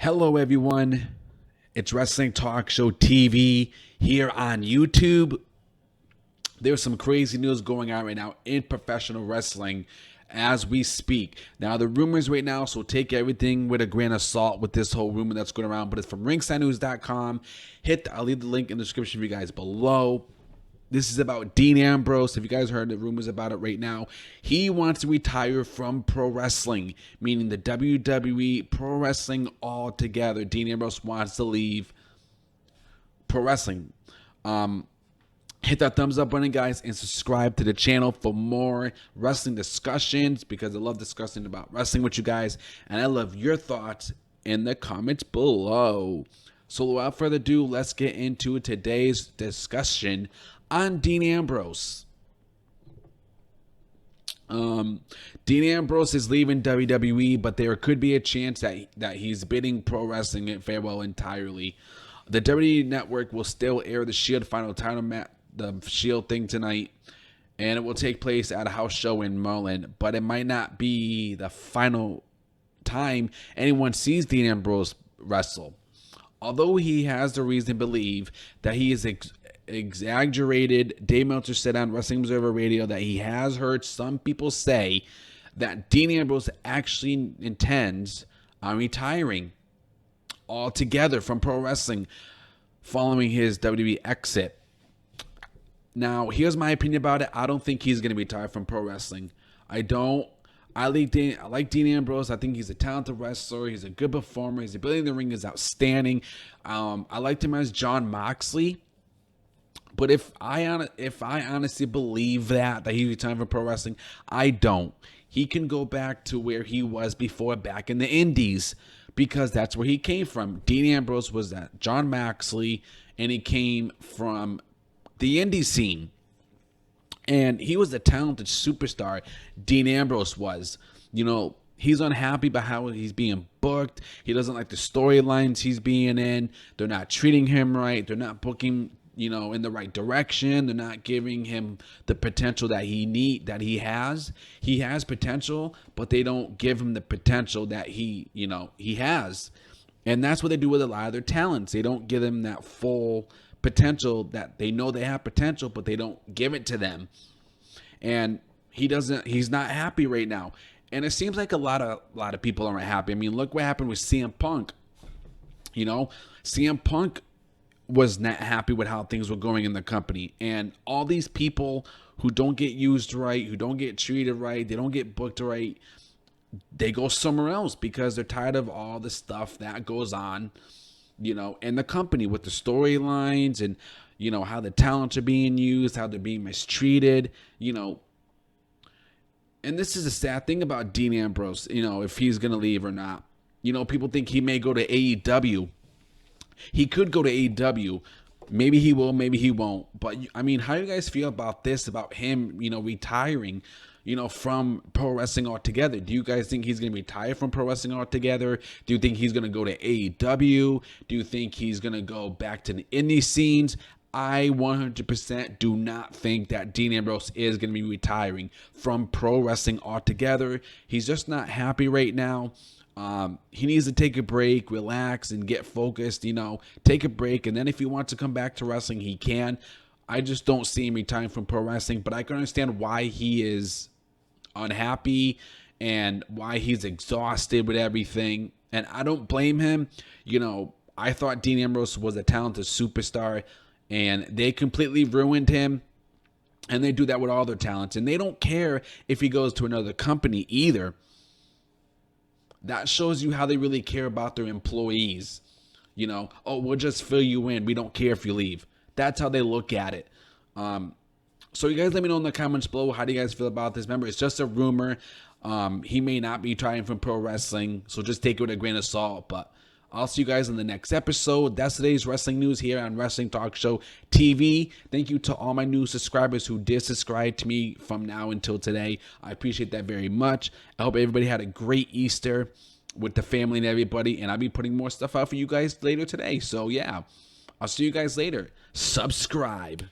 Hello, everyone. It's Wrestling Talk Show TV here on YouTube. There's some crazy news going on right now in professional wrestling as we speak. Now, the rumors right now, so take everything with a grain of salt with this whole rumor that's going around, but it's from ringsidenews.com. I'll leave the link in the description for you guys below. This is about Dean Ambrose. If you guys heard the rumors about it right now, he wants to retire from pro wrestling, meaning the WWE, pro wrestling altogether. Dean Ambrose wants to leave pro wrestling. Hit that thumbs up button, guys, and subscribe to the channel for more wrestling discussions because I love discussing about wrestling with you guys, and I love your thoughts in the comments below. So without further ado, let's get into today's discussion on Dean Ambrose. Dean Ambrose is leaving WWE, but there could be a chance that he's bidding pro wrestling at farewell entirely. The WWE Network will still air the Shield final title match, the Shield thing tonight, and it will take place at a house show in Maryland, but it might not be the final time anyone sees Dean Ambrose wrestle. Although he has the reason to believe that he is exaggerated, Dave Meltzer said on Wrestling Observer Radio that he has heard some people say that Dean Ambrose actually intends on retiring altogether from pro wrestling following his WWE exit. Now, here's my opinion about it. I don't think he's going to retire from pro wrestling. I like Dean Ambrose. I think he's a talented wrestler. He's a good performer. His ability in the ring is outstanding. I liked him as John Moxley. But if I honestly believe that he's retiring from pro wrestling, I don't. He can go back to where he was before, back in the Indies, because that's where he came from. Dean Ambrose was that John Moxley, and he came from the indie scene. And he was a talented superstar. Dean Ambrose was. You know, he's unhappy about how he's being booked. He doesn't like the storylines he's being in. They're not treating him right. They're not booking, in the right direction. They're not giving him the potential that he has. He has potential, but they don't give him the potential that he has. And that's what they do with a lot of their talents. They don't give them that full potential that they know they have potential, but they don't give it to them. And he's not happy right now. And it seems like a lot of people aren't happy. I mean, look what happened with CM Punk. CM Punk was not happy with how things were going in the company. And all these people who don't get used right, who don't get treated right, they don't get booked right, they go somewhere else because they're tired of all the stuff that goes on, in the company with the storylines and, how the talents are being used, how they're being mistreated, And this is a sad thing about Dean Ambrose, if he's going to leave or not. People think he may go to AEW. He could go to AEW. Maybe he will, maybe he won't. But, how do you guys feel about this, about him, retiring, from pro wrestling altogether? Do you guys think he's going to retire from pro wrestling altogether? Do you think he's going to go to AEW? Do you think he's going to go back to the indie scenes? I 100% do not think that Dean Ambrose is going to be retiring from pro wrestling altogether. He's just not happy right now. He needs to take a break, relax, and get focused, take a break. And then if he wants to come back to wrestling, he can. I just don't see him retiring from pro wrestling, but I can understand why he is unhappy and why he's exhausted with everything. And I don't blame him. I thought Dean Ambrose was a talented superstar, and they completely ruined him. And they do that with all their talents. And they don't care if he goes to another company either. That shows you how they really care about their employees. Oh, we'll just fill you in. We don't care if you leave. That's how they look at it. So you guys let me know in the comments below. How do you guys feel about this? Remember, it's just a rumor. He may not be trying from pro wrestling, so just take it with a grain of salt. But I'll see you guys in the next episode. That's today's wrestling news here on Wrestling Talk Show TV. Thank you to all my new subscribers who did subscribe to me from now until today. I appreciate that very much. I hope everybody had a great Easter with the family and everybody. And I'll be putting more stuff out for you guys later today. So, yeah, I'll see you guys later. Subscribe.